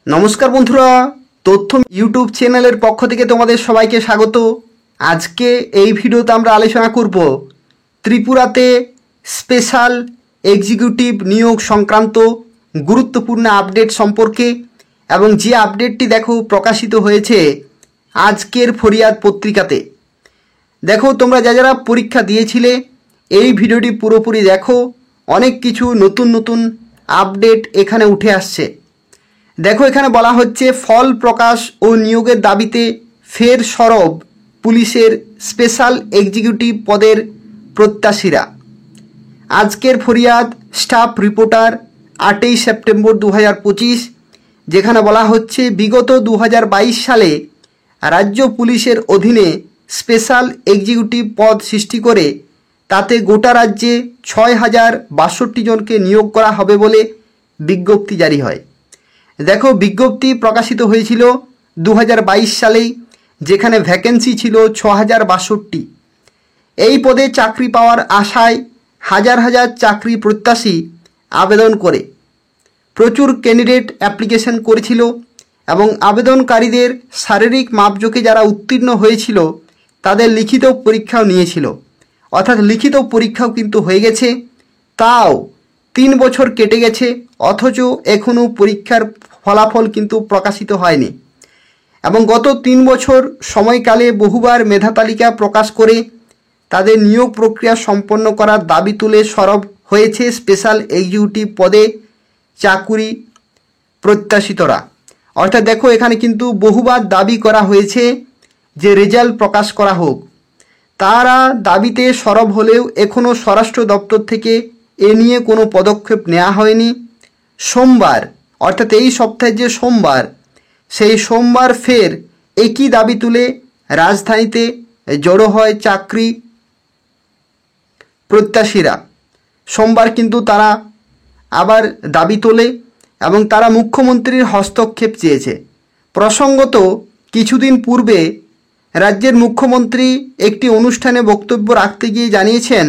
নমস্কার বন্ধুরা, তথ্য ইউটিউব চ্যানেলের পক্ষ থেকে তোমাদের সবাইকে স্বাগত। আজকে এই ভিডিওতে আমরা আলোচনা করব ত্রিপুরাতে স্পেশাল এক্সিকিউটিভ নিয়োগ সংক্রান্ত গুরুত্বপূর্ণ আপডেট সম্পর্কে, এবং যে আপডেটটি দেখো প্রকাশিত হয়েছে আজকের ফরিয়াদ পত্রিকাতে। দেখো, তোমরা যারা পরীক্ষা দিয়েছিলে এই ভিডিওটি পুরোপুরি দেখো, অনেক কিছু নতুন নতুন আপডেট এখানে উঠে আসছে। দেখো, এখানে বলা হচ্ছে ফল প্রকাশ ও নিয়োগের দাবিতে ফের সরব পুলিশের স্পেশাল এক্সিকিউটিভ পদের প্রত্যাশীরা। আজকের ফরিয়াদ স্টাফ রিপোর্টার 8ই সেপ্টেম্বর 2025, যেখানে বলা হচ্ছে বিগত 2022 সালে রাজ্য পুলিশের অধীনে স্পেশাল এক্সিকিউটিভ পদ সৃষ্টি করে তাতে গোটা রাজ্যে 6062 জনকে নিয়োগ করা হবে বলে বিজ্ঞপ্তি জারি হয়। দেখো, বিজ্ঞপ্তি প্রকাশিত হয়েছিল 2022 সালেই, যেখানে ভ্যাকেন্সি ছিল 6062। এই পদে চাকরি পাওয়ার আশায় হাজার হাজার চাকরি প্রত্যাশী আবেদন করে প্রচুর ক্যান্ডিডেট অ্যাপ্লিকেশন করেছিল, এবং আবেদনকারীদের শারীরিক মাপজোকে যারা উত্তীর্ণ হয়েছিল তাদের লিখিত পরীক্ষাও নিয়েছিল, অর্থাৎ লিখিত পরীক্ষাও কিন্তু হয়ে গেছে। তাও 3 বছর কেটে গেছে, অথচ এখনও পরীক্ষার ফলাফল কিন্তু প্রকাশিত হয়নি। এবং গত 3 বছর সময়কালে বহুবার মেধা তালিকা প্রকাশ করে তাদের নিয়োগ প্রক্রিয়া সম্পন্ন করার দাবি তুলে সরব হয়েছে স্পেশাল এক্সিকিউটিভ পদে চাকুরি প্রত্যাশিতরা। অর্থাৎ দেখো, এখানে কিন্তু বহুবার দাবি করা হয়েছে যে রেজাল্ট প্রকাশ করা হোক। তারা দাবিতে সরব হলেও এখনও স্বরাষ্ট্র দপ্তর থেকে এ নিয়ে কোনো পদক্ষেপ নেওয়া হয়নি। সোমবার, অর্থাৎ এই সপ্তাহের যে সোমবার, সেই সোমবার ফের একই দাবি তুলে রাজধানীতে জড়ো হয় চাকরি প্রত্যাশীরা। সোমবার কিন্তু তারা আবার দাবি তোলে এবং তারা মুখ্যমন্ত্রীর হস্তক্ষেপ চেয়েছে। প্রসঙ্গত, কিছুদিন পূর্বে রাজ্যের মুখ্যমন্ত্রী একটি অনুষ্ঠানে বক্তব্য রাখতে গিয়ে জানিয়েছেন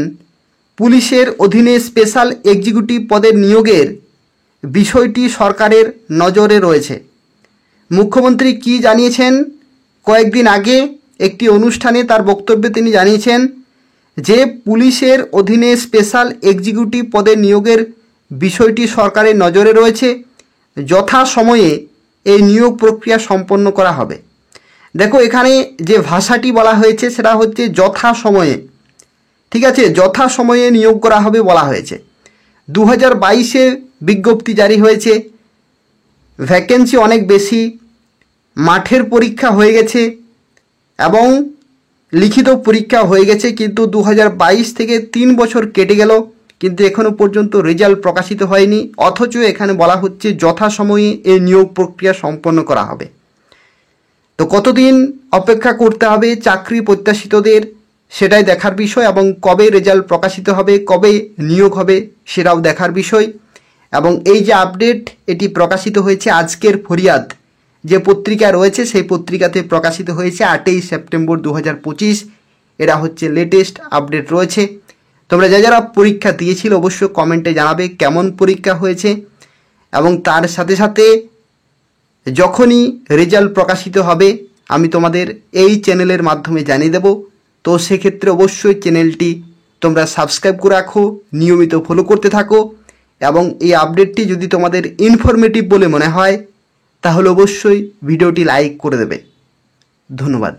পুলিশের অধীনে স্পেশাল এক্সিকিউটিভ পদের নিয়োগের বিষয়টি সরকারের নজরে রয়েছে। মুখ্যমন্ত্রী কি জানিয়েছেন? কয়েকদিন আগে একটি অনুষ্ঠানে তার বক্তব্যে তিনি জানিয়েছেন যে পুলিশের অধীনে স্পেশাল এক্সিকিউটিভ পদের নিয়োগের বিষয়টি সরকারের নজরে রয়েছে, যথাসময়ে এই নিয়োগ প্রক্রিয়া সম্পন্ন করা হবে। দেখো, এখানে যে ভাষাটি বলা হয়েছে সেটা হচ্ছে যথাসময়ে। ঠিক আছে, যথাসময়ে নিয়োগ করা হবে বলা হয়েছে। 2022-এ বিজ্ঞপ্তি জারি হয়েছে, ভ্যাকেন্সি অনেক বেশি, মাঠের পরীক্ষা হয়ে গেছে এবং লিখিত পরীক্ষা হয়ে গেছে, কিন্তু 2022 থেকে 3 বছর কেটে গেল, কিন্তু এখনও পর্যন্ত রেজাল্ট প্রকাশিত হয়নি। অথচ এখানে বলা হচ্ছে যথাসময়ে এই নিয়োগ প্রক্রিয়া সম্পন্ন করা হবে। তো কতদিন অপেক্ষা করতে হবে চাকরি প্রত্যাশিতদের, সেটাই দেখার বিষয়, এবং কবে রেজাল্ট প্রকাশিত হবে, কবে নিয়োগ হবে সেটাও দেখার বিষয়। এবং এই যে আপডেট, এটি প্রকাশিত হয়েছে আজকের ফরিয়াদ যে পত্রিকা রয়েছে সেই পত্রিকাতে প্রকাশিত হয়েছে 8ই সেপ্টেম্বর 2025। এরা হচ্ছে লেটেস্ট আপডেট রয়েছে। তোমরা যারা পরীক্ষা দিয়েছিল অবশ্যই কমেন্টে জানাবে কেমন পরীক্ষা হয়েছে, এবং তার সাথে সাথে যখনই রেজাল্ট প্রকাশিত হবে আমি তোমাদের এই চ্যানেলের মাধ্যমে জানিয়ে দেব। তো সেক্ষেত্রে অবশ্যই চ্যানেলটি তোমরা সাবস্ক্রাইব করে রাখো, নিয়মিত ফলো করতে থাকো, এবং এই আপডেটটি যদি তোমাদের ইনফরমেটিভ বলে মনে হয় তাহলে অবশ্যই ভিডিওটি লাইক করে দেবে। ধন্যবাদ।